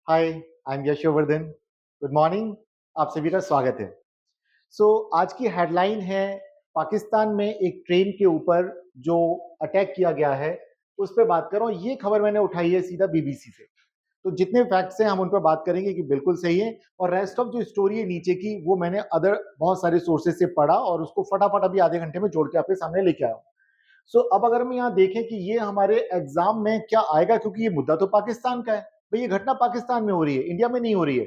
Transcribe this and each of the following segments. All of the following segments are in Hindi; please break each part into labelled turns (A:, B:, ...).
A: Hi, I am Yashovardhan. Good morning, आप सभी का स्वागत है। आज की हेडलाइन है पाकिस्तान में एक ट्रेन के ऊपर जो अटैक किया गया है, उस पे बात कर रहा हूँ। ये खबर मैंने उठाई है सीधा बीबीसी से। तो जितने फैक्ट्स हैं हम उन पर बात करेंगे कि बिल्कुल सही है और रेस्ट ऑफ जो स्टोरी है नीचे की वो मैंने अदर बहुत सारे सोर्सेज से पढ़ा और उसको फटाफट अभी आधे घंटे में जोड़ के आपके सामने लेके आया हूँ। अब अगर हम यहाँ देखें कि ये हमारे एग्जाम में क्या आएगा, क्योंकि ये मुद्दा तो पाकिस्तान का है। भाई ये घटना पाकिस्तान में हो रही है, इंडिया में नहीं हो रही है।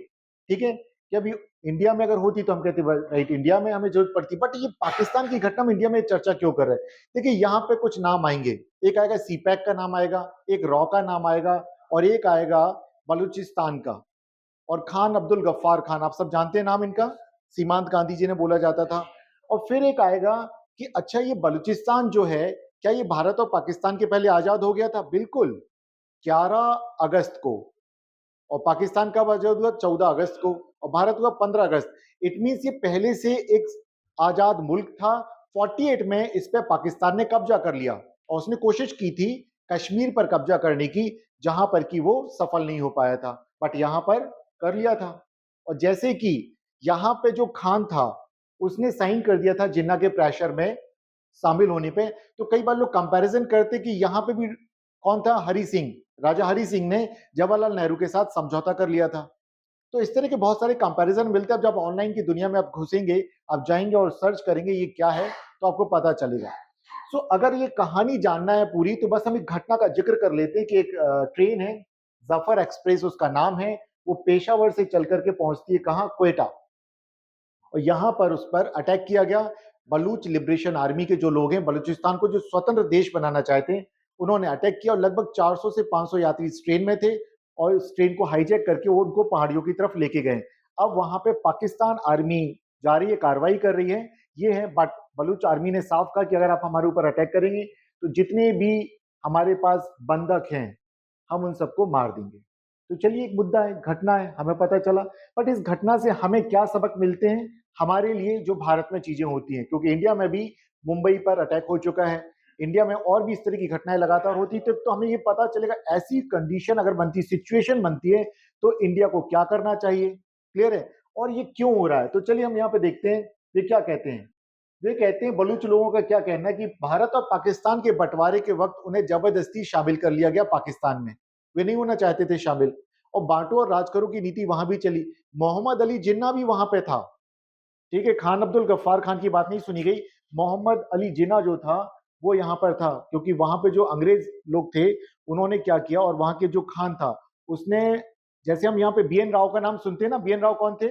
A: ठीक है कि अभी इंडिया में अगर होती तो हम कहते राइट, इंडिया में हमें जरूरत पड़ती, बट ये पाकिस्तान की घटना में इंडिया में चर्चा क्यों कर रहे हैं? देखिए यहाँ पे कुछ नाम आएंगे। एक आएगा सीपैक का नाम आएगा, एक रॉ का नाम आएगा और एक आएगा बलूचिस्तान का। और खान अब्दुल गफ्फार खान, आप सब जानते हैं नाम इनका, सीमांत गांधी जी ने बोला जाता था। और फिर एक आएगा कि अच्छा ये बलूचिस्तान जो है, क्या ये भारत और पाकिस्तान के पहले आजाद हो गया था? बिल्कुल, 11 अगस्त को। और पाकिस्तान कब आजाद हुआ? 14 अगस्त को। और भारत हुआ 15 अगस्त। इट मीन्स ये पहले से एक आजाद मुल्क था। 48 में इस पे पाकिस्तान ने कब्जा कर लिया और उसने कोशिश की थी कश्मीर पर कब्जा करने की, जहां पर कि वो सफल नहीं हो पाया था, बट यहां पर कर लिया था। और जैसे कि यहां पे जो खान था उसने साइन कर दिया था जिन्ना के प्रेशर में शामिल होने पे। तो कई बार लोग कंपैरिजन करते कि यहां पे भी कौन था? हरि सिंह, राजा हरि सिंह ने जवाहरलाल नेहरू के साथ समझौता कर लिया था। तो इस तरह के बहुत सारे कंपैरिजन मिलते हैं। अब जब ऑनलाइन की दुनिया में आप घुसेंगे, आप जाएंगे और सर्च करेंगे ये क्या है, तो आपको पता चलेगा। अगर ये कहानी जानना है पूरी, तो बस हम एक घटना का जिक्र कर लेते हैं कि एक ट्रेन है, जफर एक्सप्रेस उसका नाम है। वो पेशावर से चल करके पहुंचती है कहाँ? क्वेटा। और यहां पर उस पर अटैक किया गया। बलूच लिबरेशन आर्मी के जो लोग हैं, बलूचिस्तान को जो स्वतंत्र देश बनाना चाहते हैं, उन्होंने अटैक किया और लगभग 400 से 500 यात्री इस ट्रेन में थे और इस ट्रेन को हाईजैक करके वो उनको पहाड़ियों की तरफ लेके गए। अब वहां पे पाकिस्तान आर्मी जा रही है, कार्रवाई कर रही है। ये है, बट बलूच आर्मी ने साफ कहा कि अगर आप हमारे ऊपर अटैक करेंगे तो जितने भी हमारे पास बंधक हैं हम उन सबको मार देंगे। तो चलिए, एक मुद्दा है, घटना है, हमें पता चला। बट इस घटना से हमें क्या सबक मिलते हैं हमारे लिए जो भारत में चीजें होती हैं? क्योंकि इंडिया में भी मुंबई पर अटैक हो चुका है, इंडिया में और भी इस तरह की घटनाएं लगातार होती तो हमें ये पता चलेगा ऐसी कंडीशन अगर बनती, सिचुएशन बनती है, तो इंडिया को क्या करना चाहिए। क्लियर है? और ये क्यों हो रहा है, तो चलिए हम यहाँ पे देखते हैं ये क्या कहते हैं। वे कहते हैं, बलूच लोगों का क्या कहना है कि भारत और पाकिस्तान के बंटवारे के वक्त उन्हें जबरदस्ती शामिल कर लिया गया पाकिस्तान में। वे नहीं होना चाहते थे शामिल, और बांटो और राज करो की नीति वहां भी चली। मोहम्मद अली जिन्ना भी वहां पे था। ठीक है, खान अब्दुल गफ्फार खान की बात नहीं सुनी गई। मोहम्मद अली जिन्ना जो था वो यहाँ पर था, क्योंकि वहां पे जो अंग्रेज लोग थे उन्होंने क्या किया, और वहां के जो खान था उसने, जैसे हम यहाँ पे बीएन राव का नाम सुनते हैं ना, बीएन राव कौन थे?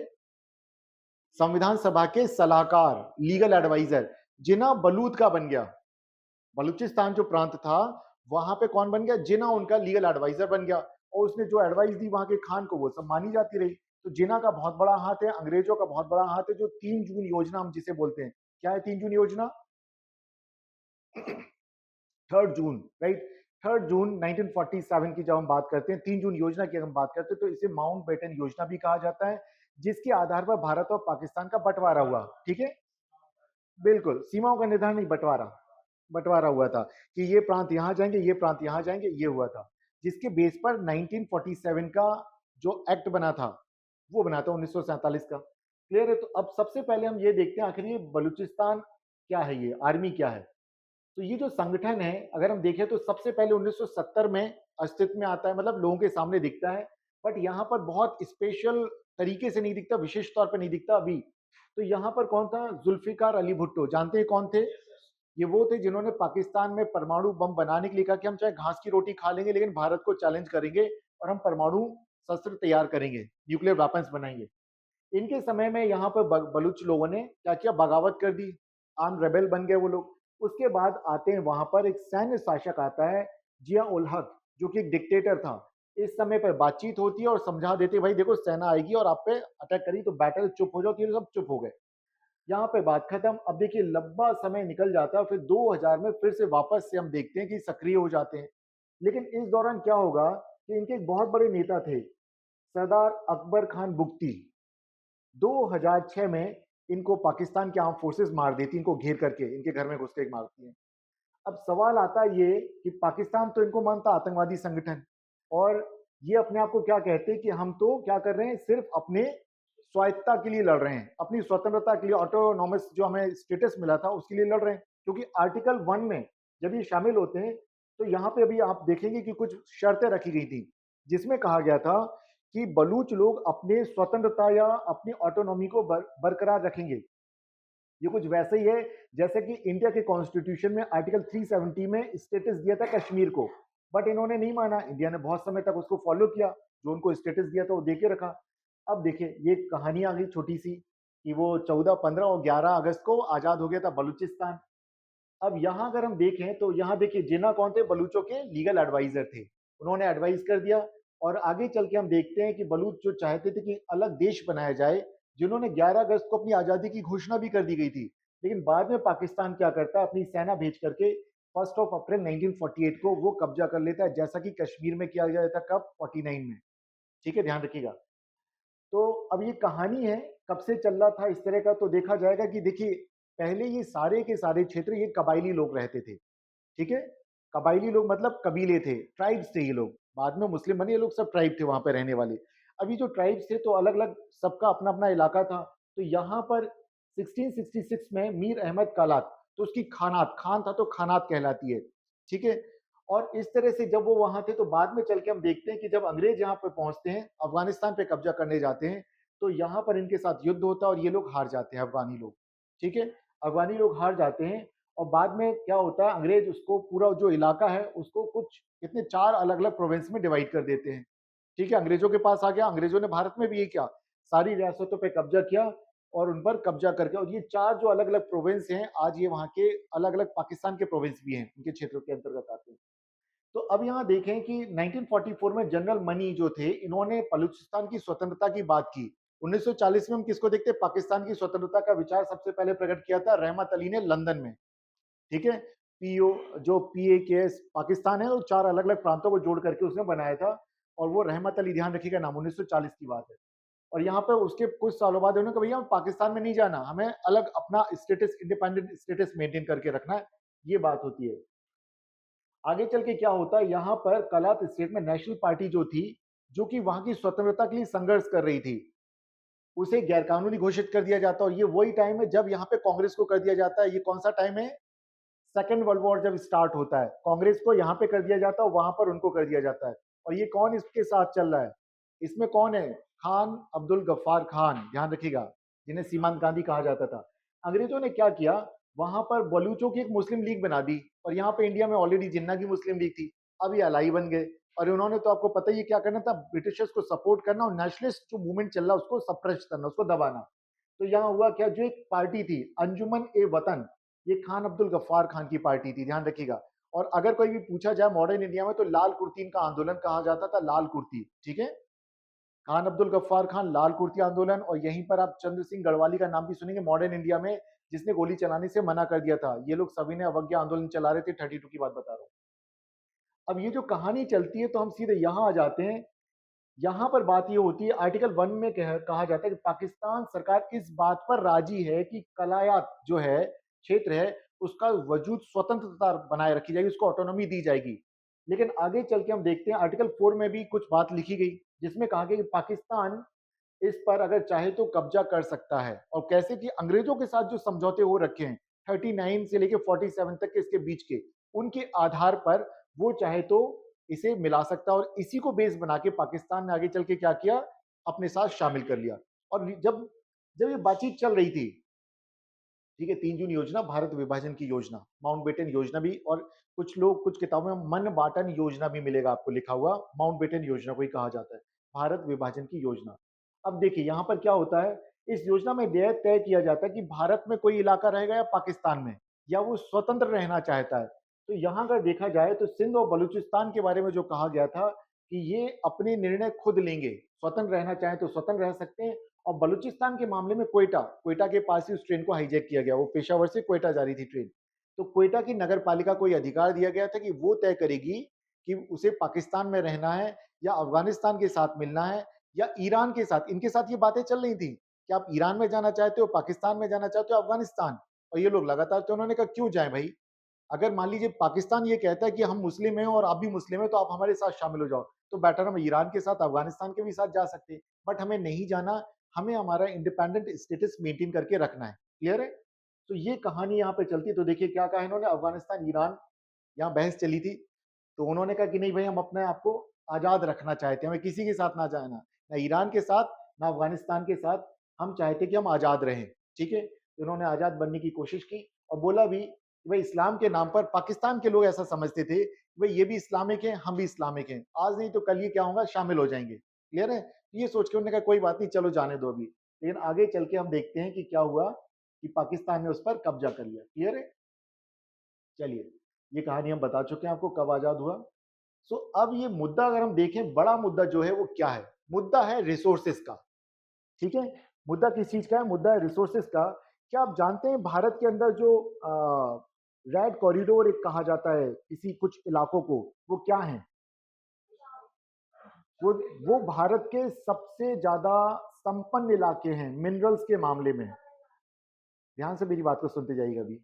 A: संविधान सभा के सलाहकार, लीगल एडवाइजर। जिना बलूत का बन गया। बलूचिस्तान जो प्रांत था वहां पे कौन बन गया? जिना उनका लीगल एडवाइजर बन गया। और उसने जो एडवाइस दी वहां के खान को वो सब मानी जाती रही। तो जिना का बहुत बड़ा हाथ है, अंग्रेजों का बहुत बड़ा हाथ है। जो 3 जून योजना हम जिसे बोलते हैं, क्या है 3 जून योजना? 3 जून, राइट। 3 जून 1947 की जब हम बात करते हैं, 3 जून योजना की हम बात करते हैं, तो इसे माउंट बेटन योजना भी कहा जाता है, जिसके आधार पर भारत और पाकिस्तान का बंटवारा हुआ। ठीक है, बिल्कुल, सीमाओं का निर्धारण नहीं, बंटवारा। बंटवारा हुआ था कि ये प्रांत यहां जाएंगे, ये प्रांत यहां जाएंगे, ये हुआ था। जिसके बेस पर 1947 का जो एक्ट बना था वो बना था 1947 का। क्लियर है? तो अब सबसे पहले हम ये देखते हैं आखिर ये बलूचिस्तान क्या है, ये आर्मी क्या है। तो ये जो संगठन है, अगर हम देखें तो सबसे पहले 1970 में अस्तित्व में आता है, मतलब लोगों के सामने दिखता है। बट यहाँ पर बहुत स्पेशल तरीके से नहीं दिखता, विशेष तौर पर नहीं दिखता अभी। तो यहाँ पर कौन था? जुल्फिकार अली भुट्टो, जानते हैं कौन थे? ये वो थे जिन्होंने पाकिस्तान में परमाणु बम बनाने के लिए कहा कि हम चाहे घास की रोटी खा लेंगे लेकिन भारत को चैलेंज करेंगे और हम परमाणु शस्त्र तैयार करेंगे, न्यूक्लियर वेपन्स बनाएंगे। इनके समय में यहाँ पर बलूच लोगों ने क्या किया? बगावत कर दी, आर्म रेबेल बन गए वो लोग। उसके बाद आते हैं वहां पर एक सैन्य शासक आता है, जिया उल हक, जो कि एक डिक्टेटर था। इस समय पर बातचीत होती है और समझा देते भाई देखो सेना आएगी और आप पे अटैक करी तो बैटल, चुप हो जाओ। तो ये सब चुप हो गए, यहाँ पे बात खत्म। अब देखिए लंबा समय निकल जाता है, फिर 2000 में फिर से वापस से हम देखते हैं कि सक्रिय हो जाते हैं। लेकिन इस दौरान क्या होगा कि इनके एक बहुत बड़े नेता थे, सरदार अकबर खान बुगटी। 2006 में इनको पाकिस्तान के आर्म फोर्सेस मार देती, इनको घेर करके इनके घर में घुस के मारती हैं। अब सवाल आता है ये कि पाकिस्तान तो इनको मानता आतंकवादी संगठन, और ये अपने आप को क्या कहते हैं कि हम तो क्या कर रहे हैं, सिर्फ अपने स्वायत्तता के लिए लड़ रहे हैं, अपनी स्वतंत्रता के लिए, ऑटोनॉमस जो हमें स्टेटस मिला था उसके लिए लड़ रहे हैं। क्योंकि आर्टिकल 1 में जब ये शामिल होते हैं तो यहाँ पे अभी आप देखेंगे कि कुछ शर्तें रखी गई थी, जिसमें कहा गया था कि बलूच लोग अपने स्वतंत्रता या अपनी ऑटोनॉमी को बरकरार रखेंगे। ये कुछ वैसे ही है जैसे कि इंडिया के कॉन्स्टिट्यूशन में आर्टिकल 370 में स्टेटस दिया था कश्मीर को, बट इन्होंने नहीं माना। इंडिया ने बहुत समय तक उसको फॉलो किया, जो उनको स्टेटस दिया था वो दे के रखा। अब देखिए ये कहानी आ गई छोटी सी कि वो 14, 15 और 11 अगस्त को आजाद हो गया था बलूचिस्तान। अब यहाँ अगर हम देखें तो यहाँ देखिए जिन्ना कौन थे, बलूचों के लीगल एडवाइजर थे, उन्होंने एडवाइस कर दिया। और आगे चल के हम देखते हैं कि बलूच जो चाहते थे कि अलग देश बनाया जाए, जिन्होंने 11 अगस्त को अपनी आज़ादी की घोषणा भी कर दी गई थी, लेकिन बाद में पाकिस्तान क्या करता है, अपनी सेना भेज करके 1 अप्रैल 1948 को वो कब्जा कर लेता है, जैसा कि कश्मीर में किया गया था कब, 49 में। ठीक है, ध्यान रखिएगा। तो अब ये कहानी है कब से चल रहा था इस तरह का, तो देखा जाएगा कि देखिए पहले ये सारे के सारे क्षेत्र ये कबायली लोग रहते थे। ठीक है, कबायली लोग मतलब कबीले थे, ट्राइब्स थे ये लोग। बाद में मुस्लिम बने, ये लोग सब ट्राइब थे वहां पे रहने वाले। अभी जो ट्राइब्स थे तो अलग अलग सबका अपना अपना इलाका था। तो यहाँ पर 1666 में मीर अहमद कालात, तो उसकी खानात, खान था तो खानात कहलाती है। ठीक है, और इस तरह से जब वो वहां थे तो बाद में चल के हम देखते हैं कि जब अंग्रेज यहाँ पे पहुंचते हैं, अफगानिस्तान पे कब्जा करने जाते हैं, तो यहाँ पर इनके साथ युद्ध होता है और ये लोग हार जाते हैं, अफगानी लोग। ठीक है, अफगानी लोग हार जाते हैं और बाद में क्या होता है, अंग्रेज उसको पूरा जो इलाका है उसको कुछ कितने 4 अलग अलग प्रोविंस में डिवाइड कर देते हैं। ठीक है, अंग्रेजों के पास आ गया, अंग्रेजों ने भारत में भी ये किया, सारी रियासतों पे कब्जा किया और उन पर कब्जा करके, और ये 4 जो अलग अलग प्रोविंस हैं आज ये वहाँ के अलग अलग पाकिस्तान के प्रोविंस भी हैं, उनके क्षेत्रों के अंतर्गत आते हैं। तो अब यहाँ देखें कि 1944 में जनरल मनी जो थे, इन्होंने बलूचिस्तान की स्वतंत्रता की बात की। 1940 में हम किसको देखते हैं, पाकिस्तान की स्वतंत्रता का विचार सबसे पहले प्रकट किया था रहमत अली ने लंदन में। ठीक है, पीओ जो PAKS पाकिस्तान है, वो 4 अलग अलग प्रांतों को जोड़ करके उसने बनाया था, और वो रहमत अली, ध्यान रखिएगा नाम, 1940 की बात है। और यहाँ पे उसके कुछ सालों बाद उन्होंने कहा भैया हम पाकिस्तान में नहीं जाना, हमें अलग अपना स्टेटस, इंडिपेंडेंट स्टेटस मेंटेन करके रखना है, ये बात होती है। आगे चल के क्या होता है, यहाँ पर कलात स्टेट में नेशनल पार्टी जो थी, जो कि वहां की स्वतंत्रता के लिए संघर्ष कर रही थी, उसे गैरकानूनी घोषित कर दिया जाता है। और ये वही टाइम है जब यहाँ पे कांग्रेस को कर दिया जाता है। ये कौन सा टाइम है, सेकेंड वर्ल्ड वॉर जब स्टार्ट होता है, कांग्रेस को यहाँ पे कर दिया जाता है, वहां पर उनको कर दिया जाता है। और ये कौन इसके साथ चल रहा है, इसमें कौन है, खान अब्दुल गफ्फार खान, ध्यान रखिएगा, जिन्हें सीमांत गांधी कहा जाता था। अंग्रेजों ने क्या किया, वहां पर बलूचों की एक मुस्लिम लीग बना दी, और यहाँ पे इंडिया में ऑलरेडी जिन्ना की मुस्लिम लीग थी, अब ये अलाई बन गए। और उन्होंने तो आपको पता ही है क्या करना था, ब्रिटिशर्स को सपोर्ट करना और नेशनलिस्ट जो मूवमेंट चल रहा है उसको सप्रेस करना, उसको दबाना। तो यहाँ हुआ क्या, जो एक पार्टी थी अंजुमन ए वतन, ये खान अब्दुल गफ्फार खान की पार्टी थी, ध्यान रखिएगा। और अगर कोई भी पूछा जाए मॉडर्न इंडिया में तो लाल कुर्ती का आंदोलन कहा जाता था, लाल कुर्ती। ठीक है, खान अब्दुल गफ्फार खान, लाल कुर्ती आंदोलन। और यहीं पर आप चंद्र सिंह गढ़वाली का नाम भी सुनेंगे मॉडर्न इंडिया में, जिसने गोली चलाने से मना कर दिया था। ये लोग सभी ने अवज्ञा आंदोलन चला रहे थे, 32 की बात बता रहा हूँ। अब ये जो कहानी चलती है तो हम सीधे यहाँ आ जाते हैं। यहाँ पर बात ये होती है, आर्टिकल 1 में कहा जाता है कि पाकिस्तान सरकार इस बात पर राजी है कि कलायात जो है, क्षेत्र है, उसका वजूद स्वतंत्रता बनाए रखी जाएगी, उसको ऑटोनॉमी दी जाएगी। लेकिन आगे चल के हम देखते हैं आर्टिकल 4 में भी कुछ बात लिखी गई, जिसमें कहा गया कि पाकिस्तान इस पर अगर चाहे तो कब्जा कर सकता है। और कैसे कि अंग्रेजों के साथ जो समझौते हो रखे हैं 39 से लेके 47 तक के, इसके बीच के, उनके आधार पर वो चाहे तो इसे मिला सकता है। और इसी को बेस बना के पाकिस्तान ने आगे चल के क्या किया, अपने साथ शामिल कर लिया। और जब जब ये बातचीत चल रही थी, ठीक है, 3 जून योजना, भारत विभाजन की योजना, माउंटबेटन योजना भी, और कुछ लोग कुछ किताबों में मन बाटन योजना भी मिलेगा आपको लिखा हुआ, माउंटबेटन योजना को ही कहा जाता है, भारत विभाजन की योजना। अब देखिए यहाँ पर क्या होता है, इस योजना में यह तय किया जाता है कि भारत में कोई इलाका रहेगा या पाकिस्तान में, या वो स्वतंत्र रहना चाहता है। तो यहाँ अगर देखा जाए तो सिंध और बलूचिस्तान के बारे में जो कहा गया था कि ये अपने निर्णय खुद लेंगे, स्वतंत्र रहना चाहें तो स्वतंत्र रह सकते हैं। और बलूचिस्तान के मामले में कोयटा, कोयटा के पास ही उस ट्रेन को हाईजैक किया गया, वो पेशावर से कोयटा जा रही थी ट्रेन। तो कोयटा की नगर पालिका को यह अधिकार दिया गया था कि वो तय करेगी कि उसे पाकिस्तान में रहना है या अफगानिस्तान के साथ मिलना है या ईरान के साथ। इनके साथ ये बातें चल रही थी कि आप ईरान में जाना चाहते हो, पाकिस्तान में जाना चाहते हो, अफगानिस्तान। और ये लोग लगातार, तो उन्होंने कहा क्यों जाए भाई, अगर मान लीजिए पाकिस्तान ये कहता है कि हम मुस्लिम हैं और आप भी मुस्लिम हैं तो आप हमारे साथ शामिल हो जाओ, तो बेटर हम ईरान के साथ, अफगानिस्तान के भी साथ जा सकते हैं, बट हमें नहीं जाना, हमें हमारा इंडिपेंडेंट स्टेटस मेंटेन करके रखना है। क्लियर है? तो ये कहानी यहाँ पे चलती है। तो देखिए क्या कहा इन्होंने, अफगानिस्तान ईरान, यहाँ बहस चली थी, तो उन्होंने कहा कि नहीं भाई हम अपने आप को आजाद रखना चाहते हैं, हमें किसी के साथ ना जाना, ना ईरान के साथ ना अफगानिस्तान के साथ, हम चाहते कि हम आजाद रहें। ठीक है, तो उन्होंने आजाद बनने की कोशिश की और बोला भी कि भाई इस्लाम के नाम पर पाकिस्तान के लोग ऐसा समझते थे कि भाई ये भी इस्लामिक है, हम भी इस्लामिक हैं, आज नहीं तो कल ये क्या होगा, शामिल हो जाएंगे। क्लियर है? ये सोच के उन्होंने कहा कोई बात नहीं, चलो जाने दो अभी। लेकिन आगे चल के हम देखते हैं कि क्या हुआ, कि पाकिस्तान ने उस पर कब्जा कर लिया। क्लियर है? चलिए, ये कहानी हम बता चुके हैं आपको कब आजाद हुआ। सो अब ये मुद्दा अगर हम देखें, बड़ा मुद्दा जो है वो क्या है, मुद्दा है रिसोर्सेस का। ठीक है, मुद्दा किस चीज का है, मुद्दा है रिसोर्सेस का। क्या आप जानते हैं भारत के अंदर जो रेड कॉरिडोर एक कहा जाता है किसी कुछ इलाकों को, वो क्या है? वो वो भारत के सबसे ज्यादा संपन्न इलाके हैं मिनरल्स के मामले में। ध्यान से मेरी बात को सुनते जाइएगा अभी।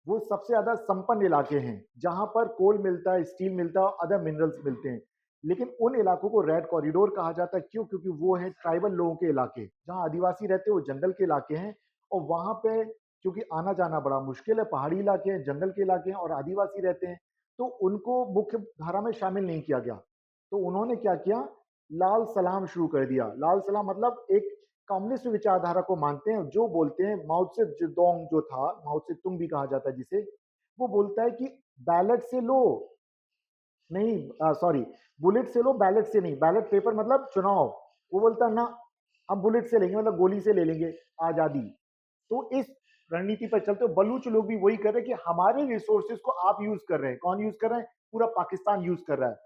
A: वो सबसे ज्यादा संपन्न इलाके हैं जहां पर कोल मिलता है, स्टील मिलता है और अदर मिनरल्स मिलते हैं। लेकिन उन इलाकों को रेड कॉरिडोर कहा जाता है। क्यों? क्योंकि वो है ट्राइबल लोगों के इलाके, जहां आदिवासी रहते हैं, वो जंगल के इलाके हैं। और वहां पे क्योंकि आना जाना बड़ा मुश्किल है, पहाड़ी इलाके हैं, जंगल के इलाके हैं और आदिवासी रहते हैं, तो उनको मुख्य धारा में शामिल नहीं किया गया। तो उन्होंने क्या किया, लाल सलाम शुरू कर दिया। लाल सलाम मतलब एक कम्युनिस्ट विचारधारा को मानते हैं, जो बोलते हैं, माओ से जेडोंग जो था, माओ से तुंग भी कहा जाता है जिसे, वो बोलता है कि बैलेट से लो, नहीं सॉरी, बुलेट से लो, बैलेट से नहीं। बैलेट पेपर मतलब चुनाव, वो बोलता है ना, हम बुलेट से लेंगे, मतलब गोली से ले लेंगे आजादी। तो इस रणनीति पर चलते बलूच लोग भी वही कर रहे हैं कि हमारे रिसोर्सेज को आप यूज कर रहे हैं। कौन यूज कर रहे हैं? पूरा पाकिस्तान यूज कर रहा है।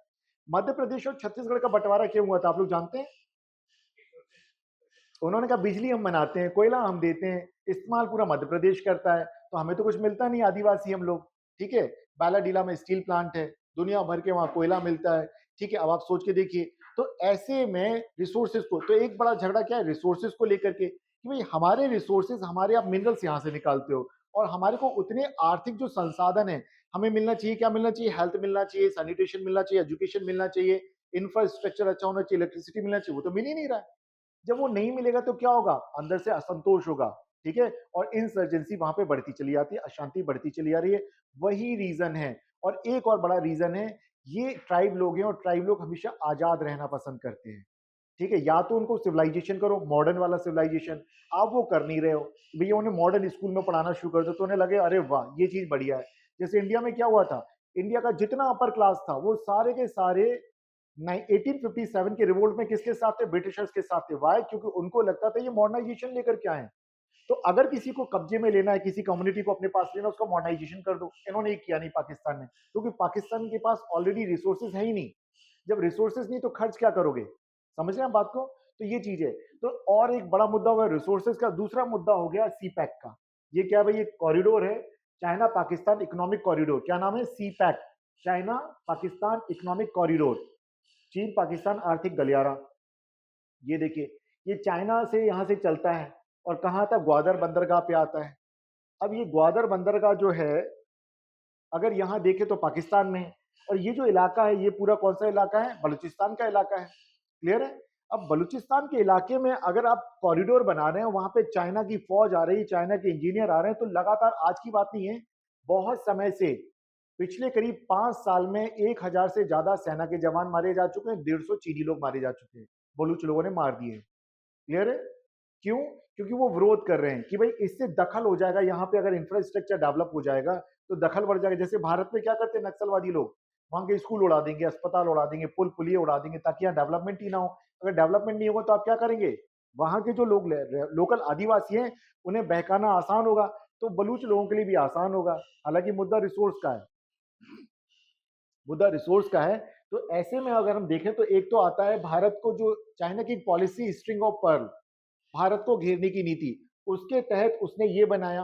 A: मध्य प्रदेश और छत्तीसगढ़ का बंटवारा क्यों हुआ था, आप लोग जानते हैं? उन्होंने कहा बिजली हम बनाते हैं, कोयला हम देते हैं, इस्तेमाल पूरा मध्य प्रदेश करता है, तो हमें तो कुछ मिलता नहीं, आदिवासी हम लोग। ठीक है, बालाडीला में स्टील प्लांट है, दुनिया भर के वहां कोयला मिलता है। ठीक है, अब आप सोच के देखिए, तो ऐसे में रिसोर्सेज को, तो एक बड़ा झगड़ा क्या है रिसोर्सेज को लेकर के, कि भाई हमारे रिसोर्सेज, हमारे आप मिनरल्स यहाँ से निकालते हो और हमारे को उतने आर्थिक जो संसाधन है हमें मिलना चाहिए। क्या मिलना चाहिए? हेल्थ मिलना चाहिए, सैनिटेशन मिलना चाहिए, एजुकेशन मिलना चाहिए, इंफ्रास्ट्रक्चर अच्छा होना चाहिए, इलेक्ट्रिसिटी मिलना चाहिए, वो तो मिल ही नहीं रहा है। जब वो नहीं मिलेगा तो क्या होगा? अंदर से असंतोष होगा। ठीक है, और इंसर्जेंसी वहां पे बढ़ती चली जाती है, अशांति बढ़ती चली जा रही है। वही रीजन है। और एक और बड़ा रीजन है, ये ट्राइब लोग हैं और ट्राइब लोग हमेशा आजाद रहना पसंद करते हैं। ठीक है, या तो उनको सिविलाइजेशन करो, मॉडर्न वाला सिविलाइजेशन, आप वो कर नहीं रहे हो। भैया उन्हें मॉडर्न स्कूल में पढ़ाना शुरू कर दो तो उन्हें लगे अरे वाह ये चीज बढ़िया है। जैसे इंडिया में क्या हुआ था, इंडिया का जितना अपर क्लास था वो सारे के सारे 1857 के रिवोल्ट में किसके साथ थे? ब्रिटिशर्स के साथ थे। वाई? क्योंकि उनको लगता था ये मॉडर्नाइजेशन लेकर क्या है। तो अगर किसी को कब्जे में लेना है, किसी कम्युनिटी को अपने पास लेना, उसका मॉडर्नाइजेशन कर दो। इन्होंने ये किया नहीं पाकिस्तान ने, क्योंकि पाकिस्तान के पास ऑलरेडी रिसोर्सेज है ही नहीं। जब रिसोर्सेज नहीं तो खर्च क्या करोगे? समझ रहे हैं बात को? तो ये चीज है। तो और एक बड़ा मुद्दा हुआ रिसोर्सेज का। दूसरा मुद्दा हो गया सी पैक का। ये क्या भाई? ये कॉरिडोर है, चाइना पाकिस्तान इकोनॉमिक कॉरिडोर। क्या नाम है? CPEC, China Pakistan Economic Corridor, चीन पाकिस्तान आर्थिक गलियारा। ये देखिए, ये चाइना से यहाँ से चलता है और कहाँ आता है? ग्वादर बंदरगाह पे आता है। अब ये ग्वादर बंदरगाह जो है, अगर यहाँ देखें तो पाकिस्तान में है। और ये जो इलाका है, ये पूरा कौन सा इलाका है? बलूचिस्तान का इलाका है। क्लियर है? अब बलूचिस्तान के इलाके में अगर आप कॉरिडोर बना रहे हैं, वहां पे चाइना की फौज आ रही है, चाइना के इंजीनियर आ रहे हैं, तो लगातार, आज की बात नहीं है, बहुत समय से, पिछले करीब 5 साल में 1000 से ज्यादा सेना के जवान मारे जा चुके हैं, 150 चीनी लोग मारे जा चुके हैं, बलूच लोगों ने मार दिए। क्लियर है? क्यों? क्योंकि वो विरोध कर रहे हैं कि भाई इससे दखल हो जाएगा, यहाँ पे अगर इंफ्रास्ट्रक्चर डेवलप हो जाएगा तो दखल बढ़ जाएगा। जैसे भारत में क्या करते हैं नक्सलवादी लोग, वहां के स्कूल उड़ा देंगे, अस्पताल उड़ा देंगे, पुल पुलिये उड़ा देंगे, ताकि यहाँ डेवलपमेंट ही ना हो। अगर डेवलपमेंट नहीं होगा तो आप क्या करेंगे? वहां के जो लोग लोकल आदिवासी हैं उन्हें बहकाना आसान होगा, तो बलूच लोगों के लिए भी आसान होगा। हालांकि मुद्दा रिसोर्स का है, मुद्दा रिसोर्स का है। तो ऐसे में अगर हम देखें तो एक तो आता है भारत को जो चाइना की policy string of pearl, Bharat को घेरने की नीति, उसके तहत उसने ये बनाया।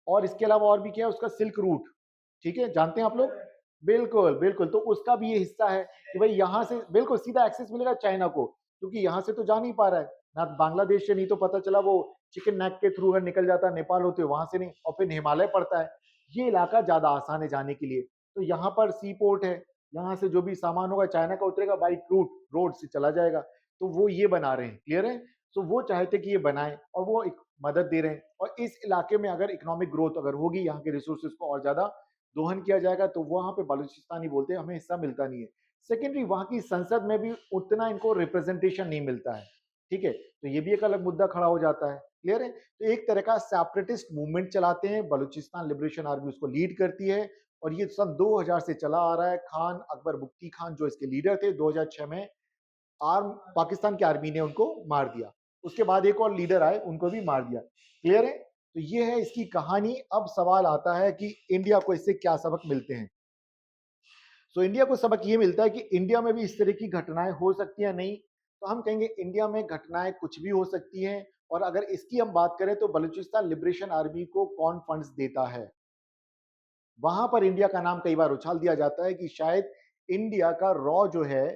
A: और इसके अलावा और भी क्या है उसका? Silk route. ठीक है, जानते हैं आप लोग? बिल्कुल बिल्कुल, तो उसका भी ये हिस्सा है कि भाई यहाँ से बिल्कुल सीधा एक्सेस मिलेगा चाइना को, क्योंकि यहाँ से तो जा नहीं पा रहा है ना, बांग्लादेश से नहीं तो पता चला वो चिकन नेक के थ्रू अगर निकल जाता है नेपाल होते हुए, वहां से नहीं, और फिर हिमालय पड़ता है। ये इलाका ज़्यादा आसान है जाने के लिए। तो यहाँ पर सी पोर्ट है, यहाँ से जो भी सामान होगा चाइना का उतरेगा बाई रोड से चला जाएगा। तो वो ये बना रहे हैं, क्लियर है? तो वो चाहते कि ये बनाएँ और वो एक मदद दे रहे हैं और इस इलाके में अगर इकोनॉमिक ग्रोथ अगर होगी, यहाँ के रिसोर्सेज़ को और ज़्यादा दोहन किया जाएगा तो वहाँ पे बलूचिस्तानी बोलते हैं हमें हिस्सा मिलता नहीं है। सेकेंडरी वहाँ की संसद में भी उतना इनको रिप्रेजेंटेशन नहीं मिलता है, ठीक है? तो ये भी एक अलग मुद्दा खड़ा हो जाता है, क्लियर है? तो एक तरह का सेपरेटिस्ट मूवमेंट चलाते हैं, बलूचिस्तान लिबरेशन आर्मी उसको लीड करती है और ये सन 2000 से चला आ रहा है। खान अकबर बुख्ती खान जो इसके लीडर थे, 2006 में पाकिस्तान की आर्मी ने उनको मार दिया। उसके बाद एक और लीडर आए, उनको भी मार दिया। क्लियर है? तो ये है इसकी कहानी। अब सवाल आता है कि इंडिया को इससे क्या सबक मिलते हैं? सो इंडिया को सबक ये मिलता है कि इंडिया में भी इस तरह की घटनाएं हो सकती हैं नहीं, तो हम कहेंगे इंडिया में घटनाएं कुछ भी हो सकती हैं। और अगर इसकी हम बात करें तो बलूचिस्तान लिबरेशन आर्मी को कौन फंड्स देता है, वहां पर इंडिया का नाम कई बार उछाल दिया जाता है कि शायद इंडिया का रॉ जो है,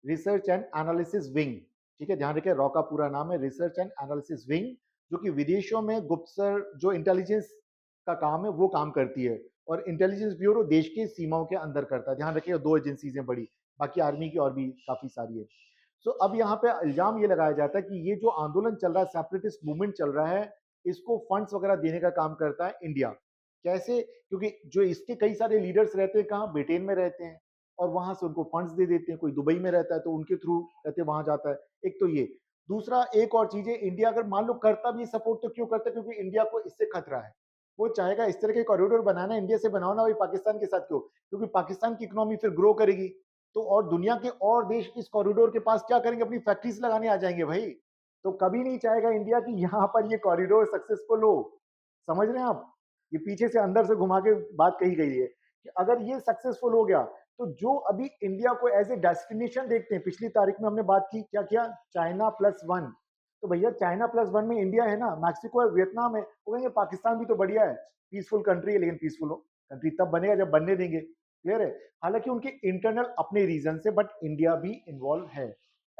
A: रिसर्च एंड एनालिसिस विंग, ठीक है, ध्यान रखें रॉ का पूरा नाम है रिसर्च एंड एनालिसिस विंग, जो कि विदेशों में गुप्तचर जो इंटेलिजेंस का काम है वो काम करती है और इंटेलिजेंस ब्यूरो देश की सीमाओं के अंदर करता है। ध्यान रखिए 2 एजेंसीज हैं बड़ी, बाकी आर्मी की और भी काफी सारी है। सो अब यहाँ पे इल्जाम ये लगाया जाता है कि ये जो आंदोलन चल रहा है, सेपरेटिस्ट मूवमेंट चल रहा है, इसको फंड्स वगैरह देने का काम करता है इंडिया। कैसे? क्योंकि जो इसके कई सारे लीडर्स रहते हैं कहाँ, ब्रिटेन में रहते हैं और वहां से उनको फंड्स दे देते हैं। कोई दुबई में रहता है तो उनके थ्रू कहते वहां जाता है। एक तो ये, दूसरा एक और चीज है, इंडिया अगर मान लो करता भी सपोर्ट तो क्यों करता है? क्योंकि इंडिया को इससे खतरा है। वो चाहेगा इस तरह के कॉरिडोर बनाना, इंडिया से बनाओ ना भाई, पाकिस्तान के साथ क्यों? क्योंकि पाकिस्तान की इकोनॉमी फिर ग्रो करेगी तो और दुनिया के और देश इस कॉरिडोर के पास क्या करेंगे, अपनी फैक्ट्रीज लगाने आ जाएंगे भाई। तो कभी नहीं चाहेगा इंडिया कि यहाँ पर ये कॉरिडोर सक्सेसफुल हो। समझ रहे हैं आप? ये पीछे से अंदर से घुमा के बात कही गई है कि अगर ये सक्सेसफुल हो गया तो जो अभी इंडिया को एज ए डेस्टिनेशन देखते हैं, पिछली तारीख में हमने बात की, क्या किया, चाइना प्लस वन। तो भैया चाइना प्लस वन में इंडिया है ना, मैक्सिको है, वियतनाम है, वो कहेंगे पाकिस्तान भी तो बढ़िया है, पीसफुल कंट्री है, लेकिन पीसफुल कंट्री तब बनेगा जब बनने देंगे। क्लियर है? हालांकि उनके इंटरनल अपने रीजन से, बट इंडिया भी इन्वॉल्व है।